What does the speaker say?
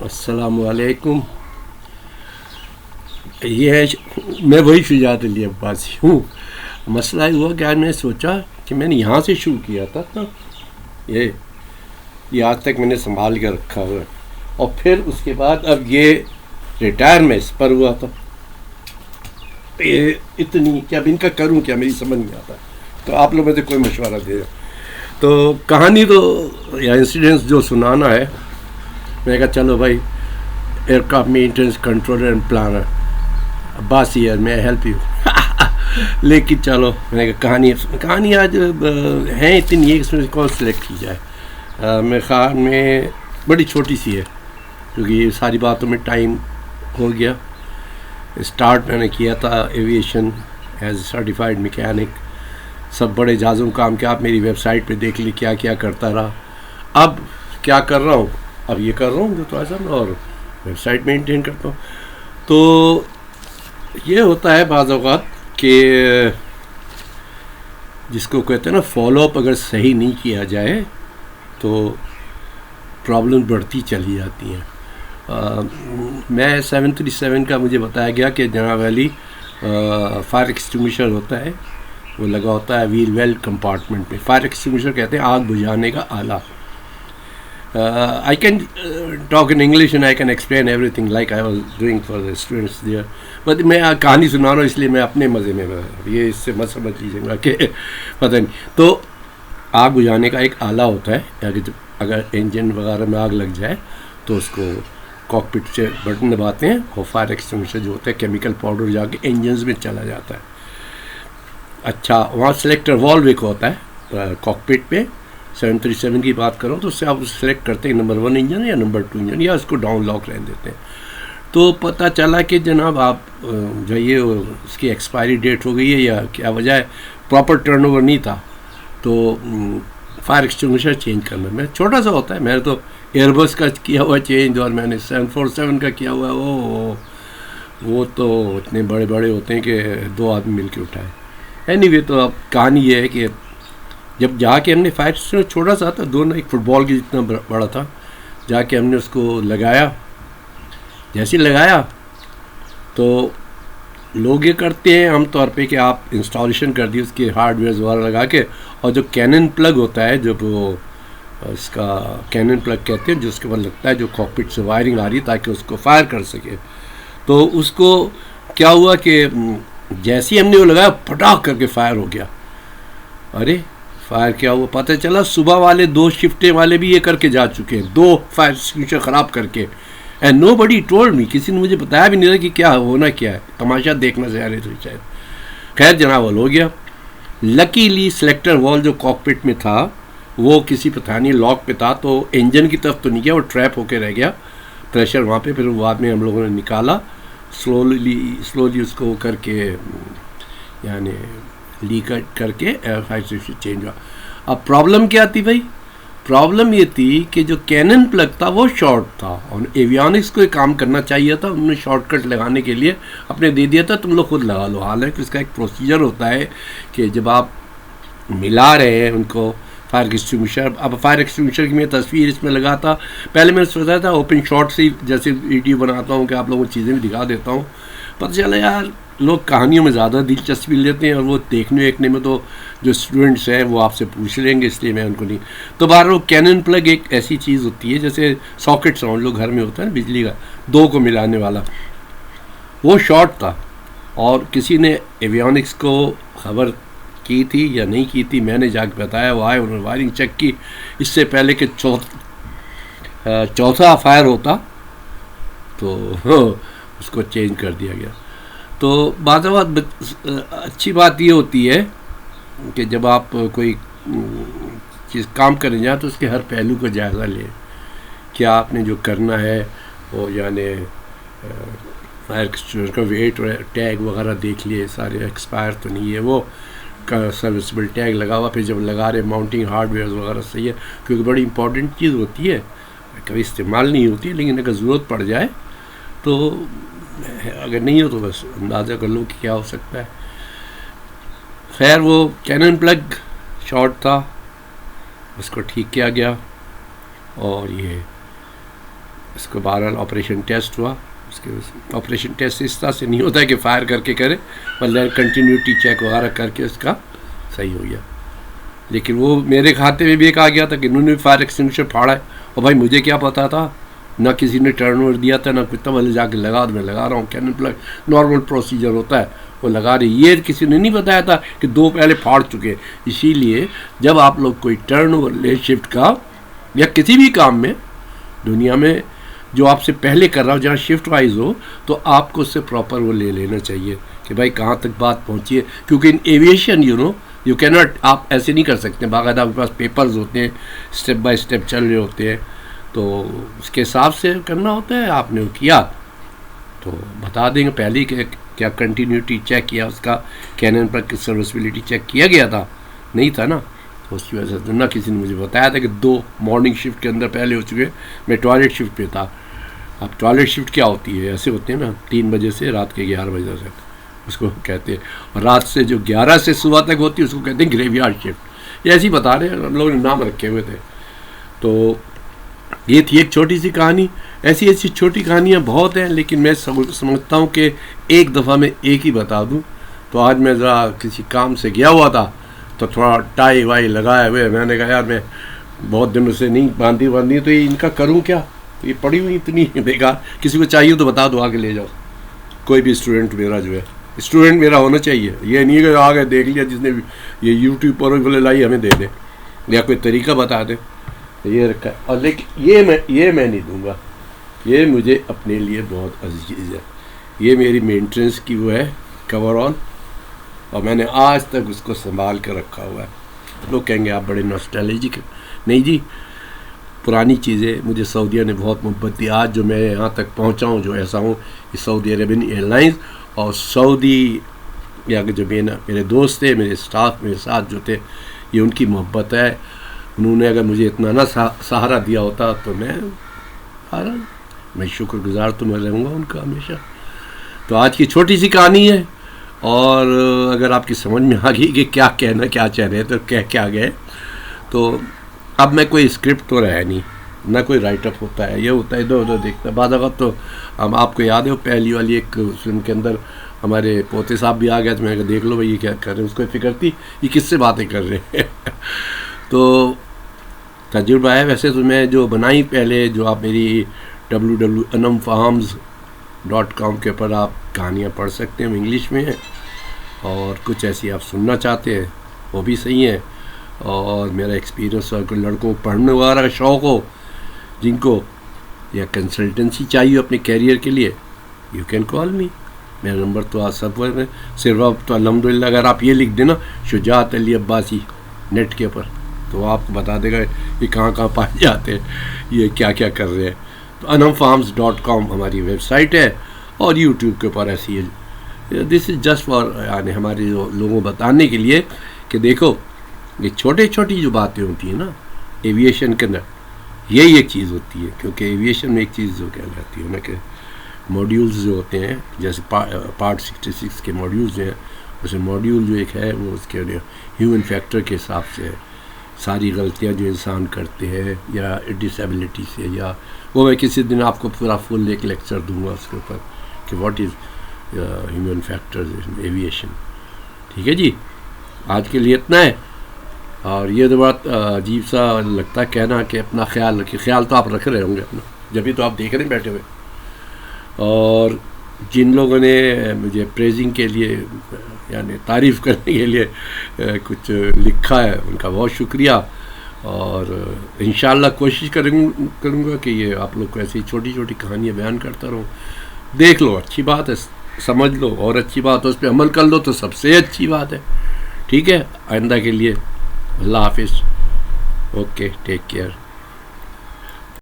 السلام علیکم. یہ ہے میں وہی شجاعت علی عباسی ہوں. مسئلہ ہوا کہ آج میں نے سوچا کہ میں نے یہاں سے شروع کیا تھا نا، یہ آج تک میں نے سنبھال کے رکھا ہوا ہے، اور پھر اس کے بعد اب یہ ریٹائر میں اس پر ہوا تھا. یہ اتنی کہ اب ان کا کروں کیا میری سمجھ نہیں آتا، تو آپ لوگ میں سے کوئی مشورہ دے دیں. تو کہانی تو یا انسیڈنٹس جو سنانا ہے، میں نے کہا چلو بھائی، aircraft maintenance controller and planner Abbasi air میں ہیلپ یو. لیکن چلو میں نے کہا کہانی آج ہیں اتنی ہے کہ اس میں کون سلیکٹ کی جائے. میرے خیال میں بڑی چھوٹی سی ہے، کیونکہ یہ ساری باتوں میں ٹائم ہو گیا. اسٹارٹ میں نے کیا تھا aviation as a certified mechanic, سب بڑے جہازوں کا کام کیا. آپ میری ویب سائٹ پہ دیکھ لی کیا کیا کرتا رہا. اب کیا کر رہا ہوں، اب یہ کر رہا ہوں جو تھوڑا سا، اور ویب سائٹ مینٹین کرتا ہوں. تو یہ ہوتا ہے بعض اوقات کہ جس کو کہتے ہیں نا فالو اپ اگر صحیح نہیں کیا جائے تو پرابلم بڑھتی چلی جاتی ہیں. میں 737 کا مجھے بتایا گیا کہ جناب علی فائر ایکسٹنگوشر ہوتا ہے، وہ لگا ہوتا ہے ویل ویل کمپارٹمنٹ میں. فائر ایکسٹنگوشر کہتے ہیں آگ بجھانے کا آلہ. I can talk in English and I can explain everything like I was doing for the students there. But میں کہانی سنا رہا ہوں اس لیے میں اپنے مزے میں، یہ اس سے مت سمجھ لیجیے گا کہ پتہ نہیں. تو آگ بجھانے کا ایک آلہ ہوتا ہے، اگر انجن وغیرہ میں آگ لگ جائے تو اس کو کاکپٹ سے بٹن دباتے ہیں اور فائر ایکسٹنگوشر جو ہوتا ہے کیمیکل پاؤڈر جا کے انجنز میں چلا جاتا ہے. اچھا، وہاں سلیکٹر والو ایک ہوتا ہے کاکپٹ پہ. 737 کی بات کروں تو اس سے آپ سلیکٹ کرتے ہیں نمبر 1 انجن یا نمبر 2 انجن، یا اس کو ڈاؤن لاک رہنے دیتے ہیں. تو پتہ چلا کہ جناب آپ جو یہ اس کی ایکسپائری ڈیٹ ہو گئی ہے یا کیا وجہ ہے، پراپر ٹرن اوور نہیں تھا. تو فائر ایکسٹنگوشر چینج کرنا میں چھوٹا سا ہوتا ہے. میں نے تو ایئر بس کا کیا ہوا چینج، اور میں نے 747 کا کیا ہوا ہے. وہ تو اتنے بڑے بڑے ہوتے ہیں کہ 2 آدمی مل کے اٹھائے. اینی وے، تو اب کہانی یہ ہے کہ جب جا کے ہم نے فائر ایکسٹنگوشر چھوٹا سا تھا، دونوں ایک فٹ بال کی جتنا بڑا تھا، جا کے ہم نے اس کو لگایا. جیسے لگایا تو لوگ یہ کرتے ہیں عام طور پہ کہ آپ انسٹالیشن کر دیے اس کے ہارڈ ویئرز وغیرہ لگا کے، اور جو کینن پلگ ہوتا ہے، جو وہ اس کا کینن پلگ کہتے ہیں، جو اس کے بعد لگتا ہے جو کاکپٹ سے وائرنگ آ رہی ہے تاکہ اس کو فائر کر سکے. تو اس کو کیا ہوا کہ جیسے ہی ہم نے وہ لگایا پٹاخ کر کے فائر ہو گیا. ارے فائر کیا ہوا، پتہ چلا صبح والے 2 شفٹیں والے بھی یہ کر کے جا چکے ہیں، 2 فائر ایکسٹنگوشر خراب کر کے. And know body told me, کسی نے مجھے بتایا بھی نہیں تھا کہ کیا ہونا کیا ہے. تماشا دیکھنا سے آ رہے تھے شاید. خیر جناب ہو گیا. لکیلی سلیکٹر وال جو کاکپٹ میں تھا وہ کسی پتہ نہیں لاک پہ تھا، تو انجن کی طرف تو نہیں گیا، وہ ٹریپ ہو کے رہ گیا پریشر وہاں پہ. پھر بعد میں ہم لوگوں نے نکالا سلولی اس کو کر کے، یعنی لیک کر کے فائر ایکسٹنگوشر چینج ہوا. اب پرابلم کیا تھی بھائی؟ پرابلم یہ تھی کہ جو کینن پلگ تھا وہ شارٹ تھا، اور ایویانکس کو یہ کام کرنا چاہیے تھا. انہوں نے شارٹ کٹ لگانے کے لیے اپنے دے دیا تھا تم لوگ خود لگا لو. حالانکہ اس کا ایک پروسیجر ہوتا ہے کہ جب آپ ملا رہے ہیں ان کو فائر ایکسٹنگوشر. اب فائر ایکسٹنگوشر کی میں تصویر اس میں لگا تھا. پہلے میں نے سوچا تھا اوپن شاٹ سے جیسے ویڈیو بناتا ہوں کہ آپ لوگوں کو چیزیں بھی دکھا دیتا ہوں. پتہ چلا یار لوگ کہانیوں میں زیادہ دلچسپی لیتے ہیں، اور وہ دیکھنے میں تو جو اسٹوڈنٹس ہیں وہ آپ سے پوچھ لیں گے، اس لیے میں ان کو نہیں. تو بہرحال کینن پلگ ایک ایسی چیز ہوتی ہے جیسے ساکٹ سمجھ لو گھر میں ہوتا ہے نا بجلی کا، 2 کو ملانے والا. وہ شارٹ تھا، اور کسی نے ایویانکس کو خبر کی تھی یا نہیں کی تھی، میں نے جا کے بتایا. وہ آئے، انہوں نے وائرنگ چیک کی اس سے پہلے کہ چوتھا فائر ہوتا، تو اس کو چینج کر دیا گیا. تو بعض اوقات اچھی بات یہ ہوتی ہے کہ جب آپ کوئی چیز کام کرنے جائیں تو اس کے ہر پہلو کا جائزہ لیں. کیا آپ نے جو کرنا ہے وہ، یعنی فائر ایکسٹنگوشر کا ویٹ ٹیگ وغیرہ دیکھ لیے، سارے ایکسپائر تو نہیں ہے، وہ سروسبل ٹیگ لگا ہوا. پھر جب لگا رہے ماؤنٹنگ ہارڈ ویئر وغیرہ صحیح ہے، کیونکہ بڑی امپورٹنٹ چیز ہوتی ہے، کبھی استعمال نہیں ہوتی ہے، لیکن اگر ضرورت پڑ جائے تو، اگر نہیں ہو تو بس اندازہ کر لو کہ کیا ہو سکتا ہے. خیر وہ کینن پلگ شارٹ تھا، اس کو ٹھیک کیا گیا، اور یہ اس کو بہرحال آپریشن ٹیسٹ ہوا. اس کے آپریشن ٹیسٹ اس طرح سے نہیں ہوتا ہے کہ فائر کر کے کرے، مطلب کنٹینیوٹی چیک وغیرہ کر کے اس کا صحیح ہو گیا. لیکن وہ میرے کھاتے میں بھی ایک آ گیا تھا کہ انہوں نے فائر ایکسٹنگوشر پھاڑا ہے، اور بھائی مجھے کیا پتا تھا، نہ کسی نے ٹرن اوور دیا تھا، نہ کچھ تھا. میں جا کے لگا میں لگا رہا ہوں، کینن پلگ نارمل پروسیجر ہوتا ہے وہ لگا رہی. یہ کسی نے نہیں بتایا تھا کہ 2 پہلے پھاڑ چکے. اسی لیے جب آپ لوگ کوئی ٹرن اوور لے شفٹ کا یا کسی بھی کام میں دنیا میں جو آپ سے پہلے کر رہا ہو جہاں شفٹ وائز ہو، تو آپ کو اس سے پراپر وہ لے لینا چاہیے کہ بھائی کہاں تک بات پہنچی ہے. کیونکہ ان ایویشن یو کی ناٹ، آپ ایسے نہیں کر سکتے. باقاعدہ آپ کے پاس پیپرز ہوتے ہیں، اسٹیپ بائی اسٹیپ چل رہے ہوتے ہیں، تو اس کے حساب سے کرنا ہوتا ہے. آپ نے وہ کیا تو بتا دیں گے پہلے ہی کہ کیا کنٹینیوٹی چیک کیا اس کا، کینن پر سروسبلٹی چیک کیا گیا تھا، نہیں تھا نا. تو اس کی وجہ سے نہ کسی نے مجھے بتایا تھا کہ 2 مارننگ شفٹ کے اندر پہلے ہو چکے. میں ٹوائلٹ شفٹ پہ تھا. اب ٹوائلٹ شفٹ کیا ہوتی ہے، ایسے ہوتے ہیں نا 3 بجے سے رات کے 11 بجے تک اس کو کہتے ہیں، اور رات سے جو 11 سے صبح تک ہوتی ہے اس کو کہتے ہیں گریو یارڈ شفٹ. یہ ایسے ہی بتا رہے ہیں، ہم لوگوں نے نام رکھے ہوئے تھے. تو یہ تھی ایک چھوٹی سی کہانی. ایسی چھوٹی کہانیاں بہت ہیں، لیکن میں سمجھتا ہوں کہ ایک دفعہ میں ایک ہی بتا دوں. تو آج میں ذرا کسی کام سے گیا ہوا تھا، تو تھوڑا ٹائی وائی لگائے ہوئے، میں نے کہا یار میں بہت دنوں سے نہیں باندھی تو یہ ان کا کروں کیا. تو یہ پڑی ہوئی اتنی بیکار، کسی کو چاہیے تو بتا دو، آگے لے جاؤ. کوئی بھی اسٹوڈنٹ میرا جو ہے، اسٹوڈنٹ میرا ہونا چاہیے. یہ نہیں کہ آگے دیکھ لیا جس نے یہ یوٹیوب پر بولے لائی ہمیں دے دے، یا کوئی طریقہ بتا دے. یہ رکھا ہے، اور لیکن یہ میں نہیں دوں گا. یہ مجھے اپنے لیے بہت عزیز چیز ہے. یہ میری مینٹیننس کی وہ ہے کور آن، اور میں نے آج تک اس کو سنبھال کر رکھا ہوا ہے. لوگ کہیں گے آپ بڑے ناسٹیلجک ہیں. نہیں جی، پرانی چیزیں مجھے سعودیہ نے بہت محبت دی. آج جو میں یہاں تک پہنچا ہوں، جو ایسا ہوں، یہ سعودی عربین ایئر لائنز اور سعودی یا جو میرے دوست تھے، میرے اسٹاف میرے ساتھ جو تھے، یہ ان کی محبت ہے. انہوں نے اگر مجھے اتنا نہ سہارا دیا ہوتا تو میں شکر گزار تو میں رہوں گا ان کا ہمیشہ. تو آج کی چھوٹی سی کہانی ہے، اور اگر آپ کی سمجھ میں آ گئی کہ کیا کہنا کیا چاہ رہے تو کہہ کیا گئے. تو اب میں کوئی اسکرپٹ تو رہا نہیں، نہ کوئی رائٹ اپ ہوتا ہے. یہ ہوتا ہے ادھر ادھر دیکھتا ہے. بعض اوقات تو ہم آپ کو یاد ہے پہلی والی ایک فلم کے اندر ہمارے پوتے صاحب بھی آ گئے، تو میں کہا دیکھ لو بھائی یہ کیا کر رہے ہیں. اس کو فکر تھی یہ کس سے باتیں کر رہے ہیں. تو تجربہ ہے. ویسے تو میں جو بنائی پہلے، جو آپ میری www.anamfarms.com کے اوپر آپ کہانیاں پڑھ سکتے ہیں، انگلش میں ہیں، اور کچھ ایسی آپ سننا چاہتے ہیں وہ بھی صحیح ہیں. اور میرا ایکسپیرینس، اور کوئی لڑکوں کو پڑھنے وغیرہ کا شوق ہو، جن کو یا کنسلٹنسی چاہیے اپنے کیریئر کے لیے، یو کین کال می. میرا نمبر تو آج سب میں صرف اب تو الحمدللہ اگر آپ یہ لکھ دینا شجاعت علی عباسی نیٹ کے اوپر، تو آپ کو بتا دے گا یہ کہاں پائے جاتے ہیں، یہ کیا کر رہے ہیں. تو anamfarms.com ہماری ویب سائٹ ہے، اور یوٹیوب کے اوپر ایسی ہے. دس از جسٹ فار یعنی ہمارے لوگوں کو بتانے کے لیے کہ دیکھو یہ چھوٹی جو باتیں ہوتی ہیں نا ایویشن کے اندر، یہی ایک چیز ہوتی ہے. کیونکہ ایویشن میں ایک چیز جو کیا جاتی ہے نا کہ ماڈیولز جو ہوتے ہیں، جیسے پارٹ 66 کے ماڈیولز ہیں، اس میں ماڈیول جو ایک ہے وہ اس کے ہیومن فیکٹر کے حساب سے ہے. ساری غلطیاں جو انسان کرتے ہیں یا ڈسیبلٹی سے، یا وہ میں کسی دن آپ کو پورا فل ایک لیکچر دوں گا اس کے اوپر کہ what is human factors in aviation. ٹھیک ہے جی، آج کے لیے اتنا ہے. اور یہ تو بات عجیب سا لگتا ہے کہنا کہ اپنا خیال رکھیے. خیال تو آپ رکھ رہے ہوں گے اپنا، جبھی تو آپ دیکھ رہے ہیں بیٹھے ہوئے. اور جن لوگوں نے مجھے پریزنگ کے لیے یعنی تعریف کرنے کے لیے کچھ لکھا ہے، ان کا بہت شکریہ. اور انشاءاللہ کوشش کروں گا کہ یہ آپ لوگ کو ایسی چھوٹی کہانیاں بیان کرتا رہوں. دیکھ لو، اچھی بات ہے، سمجھ لو، اور اچھی بات ہے اس پہ عمل کر لو تو سب سے اچھی بات ہے. ٹھیک ہے، آئندہ کے لیے اللہ حافظ. Okay, take care.